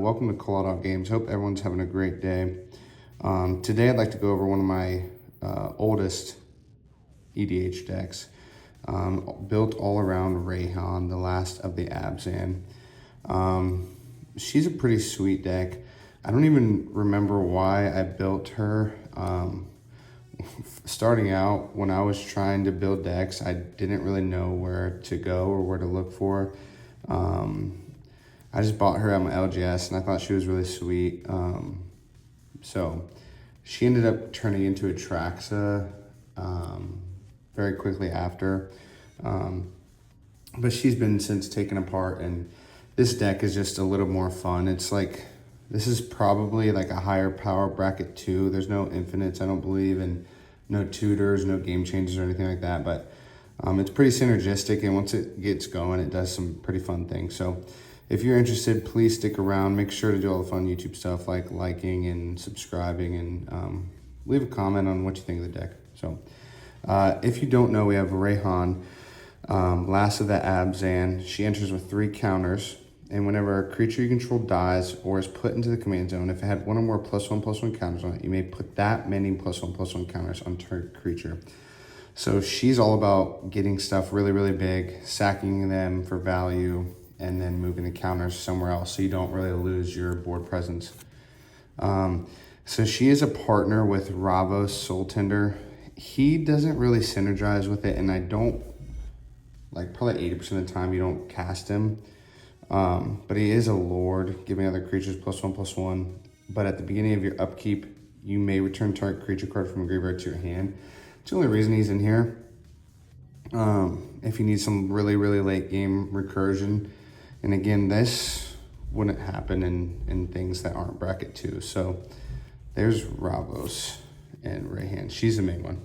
welcome to ClawedOutGames. Hope everyone's having a great day. Today I'd like to go over one of my oldest EDH decks, built all around Rayhan, the last of the Abzan. She's a pretty sweet deck. I don't even remember why I built her. Starting out, when I was trying to build decks, I didn't really know where to go or where to look for. I just bought her at my LGS and I thought she was really sweet. So she ended up turning into a Traxa very quickly after. But she's been since taken apart, and this deck is just a little more fun. It's like, this is probably like a higher power bracket too. There's no infinites, I don't believe, and no tutors, no game changes or anything like that. But it's pretty synergistic, and once it gets going, it does some pretty fun things. So if you're interested, please stick around. Make sure to do all the fun YouTube stuff like liking and subscribing, and leave a comment on what you think of the deck. So if you don't know, we have Rayhan, last of the Abzan. She enters with 3 counters, and whenever a creature you control dies or is put into the command zone, if it had 1 or more +1/+1 counters on it, you may put that many +1/+1 counters on target creature. So she's all about getting stuff really, really big, sacking them for value, and then moving the counters somewhere else so you don't really lose your board presence. So she is a partner with Ravos Soul Tender. He doesn't really synergize with it, and I don't, like, probably 80% of the time you don't cast him. But he is a lord, giving other creatures +1/+1. But at the beginning of your upkeep, you may return target creature card from a graveyard to your hand. It's the only reason he's in here. If you need some really, really late game recursion. And again, this wouldn't happen in things that aren't bracket 2. So there's Ravos and Rayhan. She's the main one.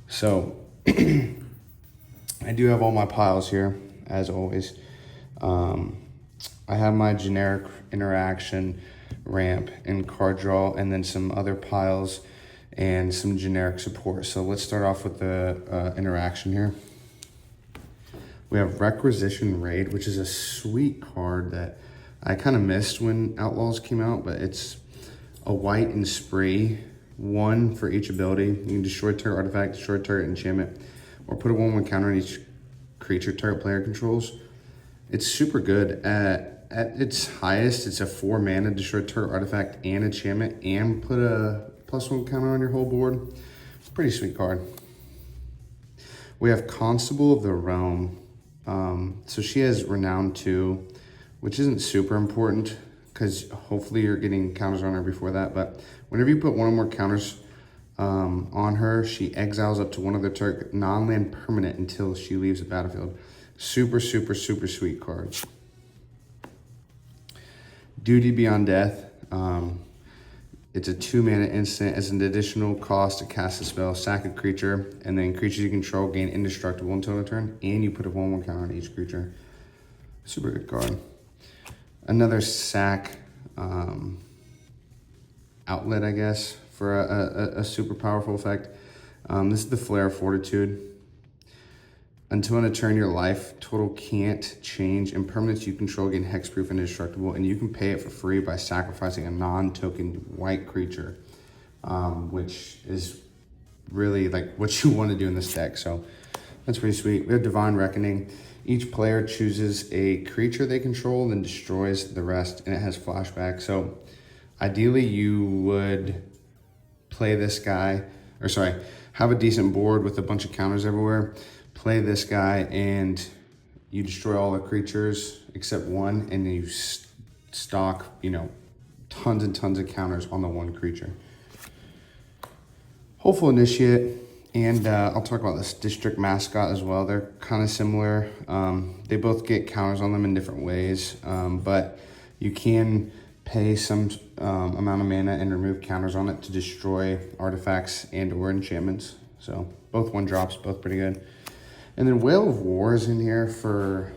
So I do have all my piles here, as always. I have my generic interaction, ramp, and card draw, and then some other piles and some generic support. So let's start off with the interaction here. We have Requisition Raid, which is a sweet card that I kind of missed when Outlaws came out, but it's a white and spree, 1 for each ability. You can destroy target artifact, destroy target enchantment, or put a 1/1 counter on each creature target player controls. It's super good. At its highest, it's a 4 mana, destroy target artifact and enchantment, and put a +1 counter on your whole board. It's a pretty sweet card. We have Constable of the Realm. So she has Renown 2, which isn't super important because hopefully you're getting counters on her before that. But whenever you put 1 or more counters on her, she exiles up to 1 of the target non-land permanent until she leaves the battlefield. Super, super, super sweet card. Duty Beyond Death. It's a 2 mana instant. As an additional cost to cast a spell, sack a creature, and then creatures you control gain indestructible until the turn, and you put a 1/1 counter on each creature. Super good card. Another sack outlet, I guess, for a super powerful effect. This is the Flare of Fortitude. Until in a turn, your life total can't change, and permanents you control gain hexproof and indestructible, and you can pay it for free by sacrificing a non-token white creature, which is really like what you want to do in this deck. So that's pretty sweet. We have Divine Reckoning. Each player chooses a creature they control, then destroys the rest, and it has flashback. So ideally you would play this guy, or sorry, have a decent board with a bunch of counters everywhere. Play this guy, and you destroy all the creatures except 1, and then you stock, you know, tons and tons of counters on the 1 creature. Hopeful Initiate, and I'll talk about this District Mascot as well. They're kind of similar. They both get counters on them in different ways, but you can pay some amount of mana and remove counters on it to destroy artifacts and or enchantments. So both 1-drops, both pretty good. And then Whale of War is in here for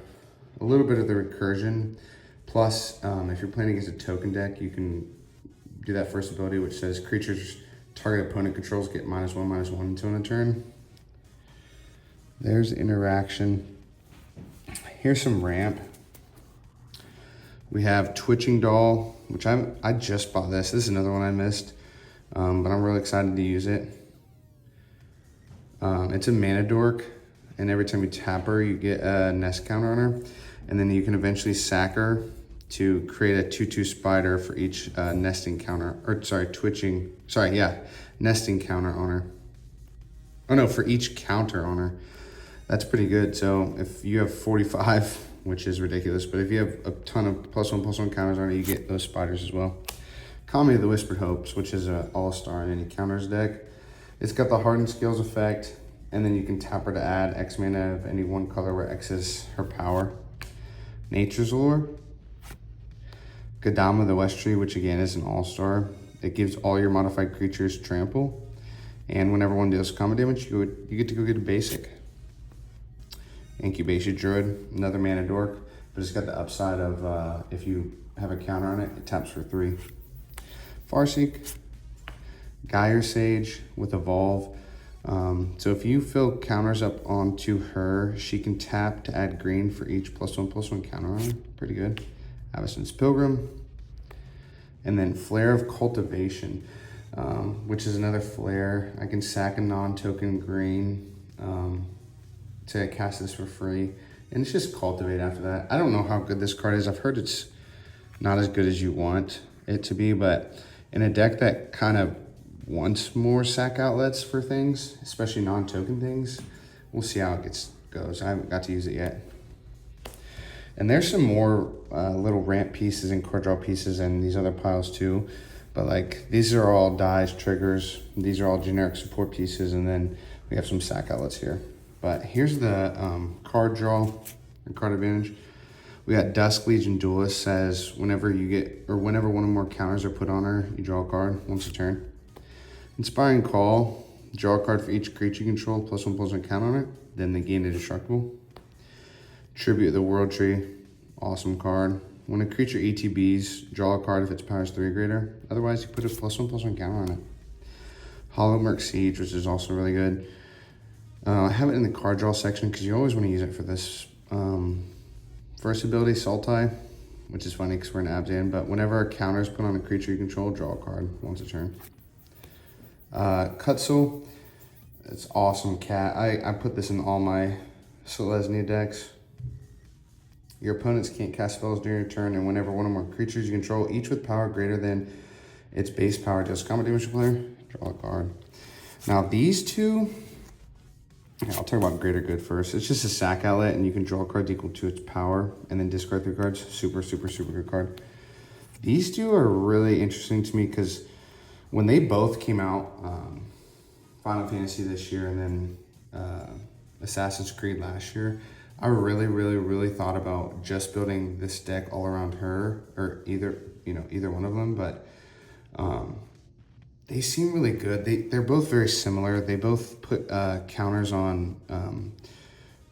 a little bit of the recursion. Plus, if you're playing against a token deck, you can do that first ability, which says creatures target opponent controls get -1/-1 until in a turn. There's interaction. Here's some ramp. We have Twitching Doll, which I just bought this. This is another one I missed, but I'm really excited to use it. It's a mana dork, and every time you tap her, you get a nest counter on her, and then you can eventually sack her to create a 2/2 spider for each nesting counter, or sorry, nesting counter on her. Oh no, for each counter on her. That's pretty good. So if you have 45, which is ridiculous, but if you have a ton of +1/+1 counters on it, you get those spiders as well. Comedy of the Whispered Hopes, which is an all-star in any counters deck. It's got the Hardened Skills effect, and then you can tap her to add X mana of any one color where X is her power. Nature's Lure. Godama the West Tree, which again is an all-star. It gives all your modified creatures trample, and whenever one deals combat damage, you get to go get a basic. Incubation Druid, another mana dork, but it's got the upside of if you have a counter on it, it taps for 3. Farseek, Gyre Sage with Evolve. So if you fill counters up onto her, she can tap to add green for each +1/+1 counter on her. Pretty good. Avacyn's Pilgrim. And then Flare of Cultivation, which is another flare. I can sack a non-token green to cast this for free. And it's just Cultivate after that. I don't know how good this card is. I've heard it's not as good as you want it to be, but in a deck that kind of wants more sack outlets for things, especially non-token things, we'll see how it goes. I haven't got to use it yet. And there's some more little ramp pieces and card draw pieces in these other piles too. But like, these are all dies, triggers. These are all generic support pieces. And then we have some sack outlets here. But here's the card draw and card advantage. We got Dusk Legion Duelist says whenever one or more counters are put on her, you draw a card once a turn. Inspiring Call, draw a card for each creature you control, +1/+1 count on it, then they gain indestructible. Tribute the World Tree, awesome card. When a creature ETBs, draw a card if its power is 3 or greater. Otherwise, you put a +1/+1 counter on it. Hollowmurk Siege, which is also really good. I have it in the card draw section because you always want to use it for this. First ability, Sultai, which is funny because we're in Abzan, but whenever a counter is put on a creature you control, draw a card once a turn. Kutsul, it's awesome cat. I put this in all my Selesnya decks. Your opponents can't cast spells during your turn, and whenever one or more creatures you control, each with power greater than its base power, deals combat damage to player, draw a card. Now these two, I'll talk about Greater Good first. It's just a sack outlet, and you can draw cards equal to its power, and then discard 3 cards. Super, super, super good card. These two are really interesting to me because when they both came out, Final Fantasy this year and then Assassin's Creed last year, I really thought about just building this deck all around her, or either one of them, but they seem really good. They're both very similar. They both put counters on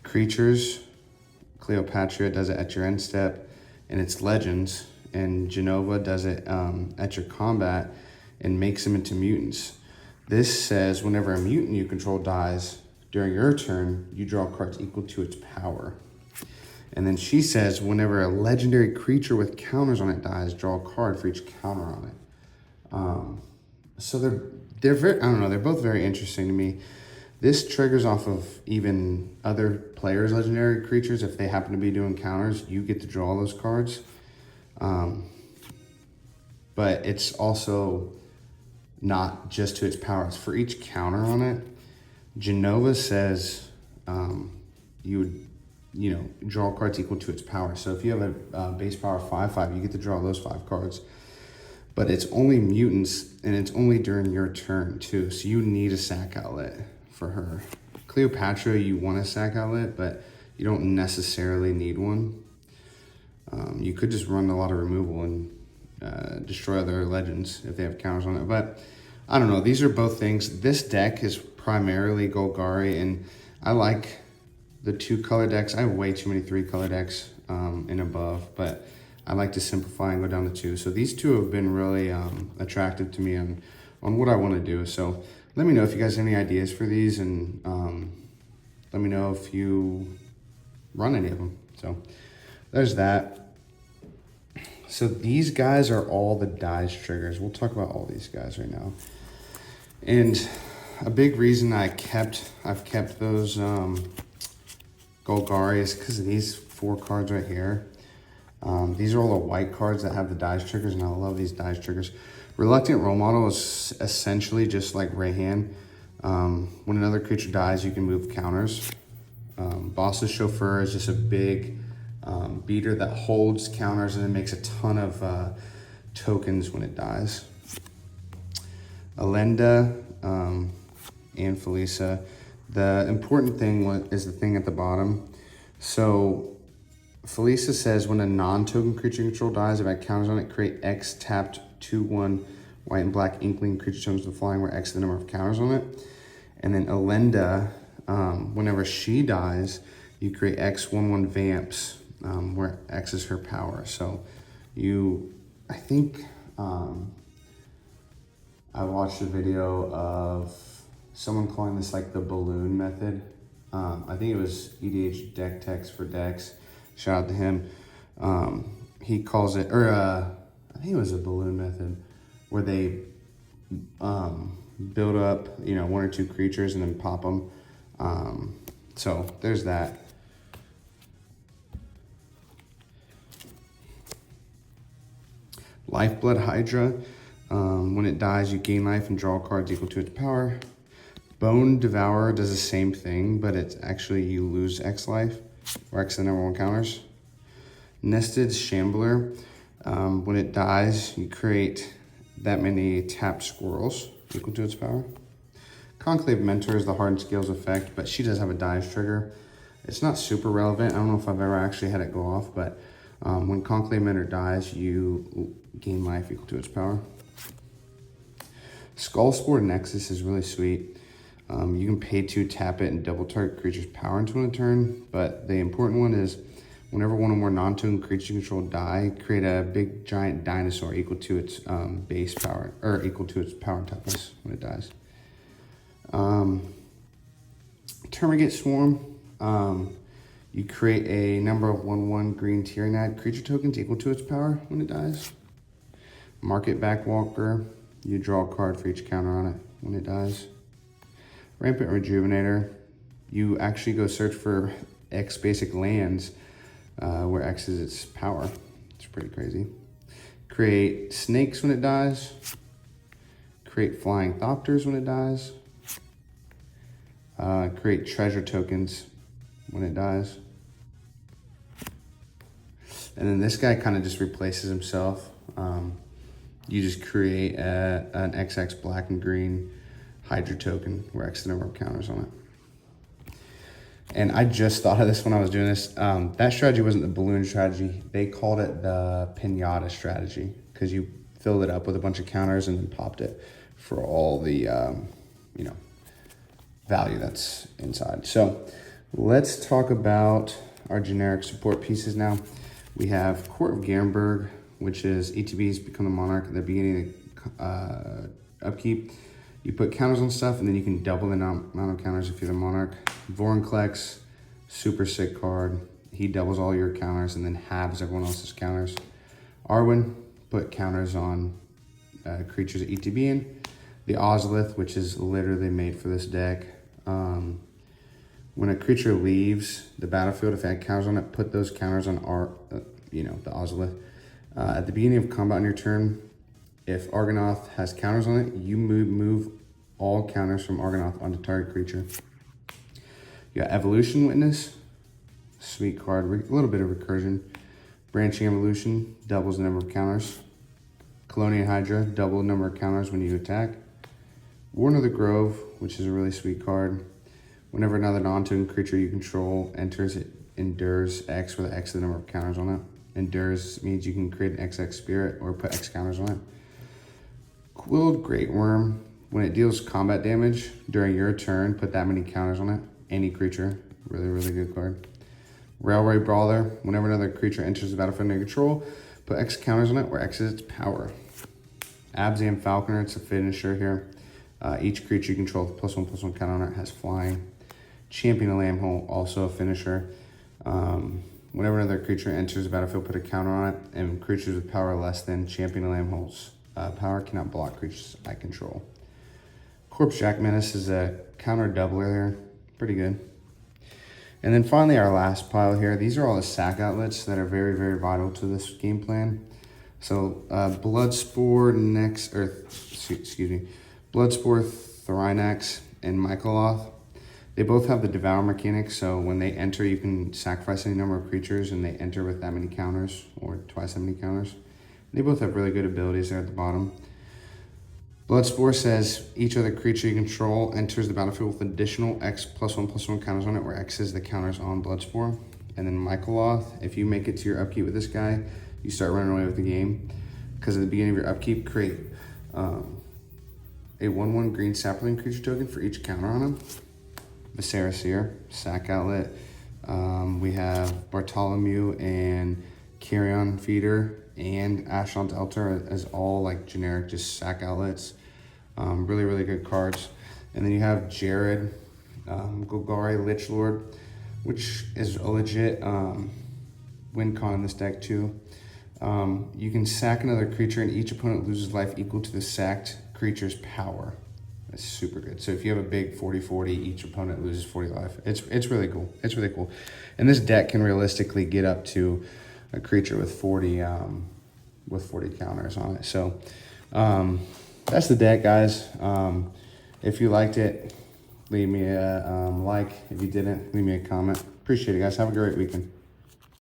creatures. Cleopatra does it at your end step, and it's Legends, and Genova does it at your combat and makes them into mutants. This says whenever a mutant you control dies during your turn, you draw cards equal to its power. And then she says whenever a legendary creature with counters on it dies, draw a card for each counter on it. So they're very, I don't know, they're both very interesting to me. This triggers off of even other players' legendary creatures. If they happen to be doing counters, you get to draw those cards. But it's also not just to its power. It's for each counter on it. Genova says you would draw cards equal to its power. So if you have a base power 5/5, you get to draw those 5 cards. But it's only mutants, and it's only during your turn too. So you need a sack outlet for her. Cleopatra, you want a sack outlet, but you don't necessarily need one. You could just run a lot of removal and destroy other legends if they have counters on it. But I don't know, these are both things. This deck is primarily Golgari, and I like the 2-color decks. I have way too many 3-color decks and above, but I like to simplify and go down to 2. So these two have been really attractive to me on what I want to do. So let me know if you guys have any ideas for these, and let me know if you run any of them. So there's that. So these guys are all the dies triggers. We'll talk about all these guys right now. And a big reason I've kept those Golgari is because of these 4 cards right here. These are all the white cards that have the dies triggers, and I love these dies triggers. Reluctant Role Model is essentially just like Rayhan. When another creature dies, you can move counters. Boss's Chauffeur is just a big beater that holds counters and it makes a ton of tokens when it dies. Alenda and Felisa. The important thing is the thing at the bottom. So Felisa says when a non-token creature control dies, if it counters on it, create X tapped 2/1 white and black inkling creature tokens with flying, where X is the number of counters on it. And then Alenda, whenever she dies, you create X 1/1 vamps, where X is her power. So I think I watched a video of someone calling this like the balloon method. I think it was EDH Deck Text for Decks. Shout out to him. He calls it, or I think it was a balloon method, where they build up, 1 or 2 creatures and then pop them. So there's that. Lifeblood Hydra. When it dies, you gain life and draw cards equal to its power. Bone Devourer does the same thing, but it's actually you lose X life, or X the number 1 counters. Nested Shambler. When it dies, you create that many tapped squirrels equal to its power. Conclave Mentor is the Hardened Scales effect, but she does have a dies trigger. It's not super relevant. I don't know if I've ever actually had it go off, but when Conclave Mentor dies, you gain life equal to its power. Skullspore Nexus is really sweet. You can pay 2, tap it, and double target creature's power into a turn, but the important one is whenever 1 or more non-token creatures you control die, create a big giant dinosaur equal to its base power, or equal to its power and toughness when it dies. Termagant Swarm. You create a number of 1/1 green Tyrannid creature tokens equal to its power when it dies. Market Backwalker. You draw a card for each counter on it when it dies. Rampant Rejuvenator. You actually go search for X basic lands where X is its power. It's pretty crazy. Create snakes when it dies. Create flying Thopters when it dies. Create treasure tokens when it dies. And then this guy kind of just replaces himself. You just create an XX black and green Hydra token where X the number of counters on it. And I just thought of this when I was doing this. That strategy wasn't the balloon strategy. They called it the pinata strategy because you filled it up with a bunch of counters and then popped it for all the, value that's inside. So let's talk about our generic support pieces now. We have Court of Garenberg, which is ETBs become the monarch at the beginning of upkeep. You put counters on stuff, and then you can double the amount of counters if you're the monarch. Vorinclex, super sick card. He doubles all your counters and then halves everyone else's counters. Arwen, put counters on creatures at ETB in. The Ozolith, which is literally made for this deck. When a creature leaves the battlefield, if it had counters on it, put those counters on the Ozolith. At the beginning of combat on your turn, if Argonath has counters on it, you move all counters from Argonath onto target creature. You got Evolution Witness, sweet card, a little bit of recursion. Branching Evolution, doubles the number of counters. Colonial Hydra, double the number of counters when you attack. Warden of the Grove, which is a really sweet card. Whenever another non-token creature you control enters, it endures X with X the number of counters on it. Endures means you can create an XX spirit or put X counters on it. Quilled Great Worm, when it deals combat damage during your turn, put that many counters on it. Any creature, really, really good card. Railway Brawler, whenever another creature enters the battlefield under your control, put X counters on it where X is its power. Abzan Falconer, it's a finisher here. Each creature you control with +1/+1 counter on it has flying. Champion of Lambhole, also a finisher. Whenever another creature enters the battlefield, put a counter on it, and creatures with power less than Champion of Lamb holds power cannot block creatures I control. Corpse Jack Menace is a counter doubler there. Pretty good. And then finally our last pile here. These are all the sack outlets that are very, very vital to this game plan. So Bloodspore, Bloodspore, Thrinax, and Michaeloth. They both have the Devour mechanic, so when they enter, you can sacrifice any number of creatures, and they enter with that many counters, or twice that many counters. They both have really good abilities there at the bottom. Bloodspore says, each other creature you control enters the battlefield with additional X +1/+1 counters on it, where X is the counters on Bloodspore. And then Michaeloth, if you make it to your upkeep with this guy, you start running away with the game. Because at the beginning of your upkeep, create a 1/1 green sapling creature token for each counter on him. Viscera Seer, sack outlet. We have Bartholomew and Carrion Feeder and Ashlon's Altar as all like generic just sack outlets. Really, really good cards. And then you have Jared, Golgari Lichlord, which is a legit win con in this deck too. You can sack another creature and each opponent loses life equal to the sacked creature's power. That's super good. So if you have a big 40-40, each opponent loses 40 life. It's really cool. It's really cool. And this deck can realistically get up to a creature with 40 counters on it. So that's the deck, guys. If you liked it, leave me a like. If you didn't, leave me a comment. Appreciate it, guys. Have a great weekend.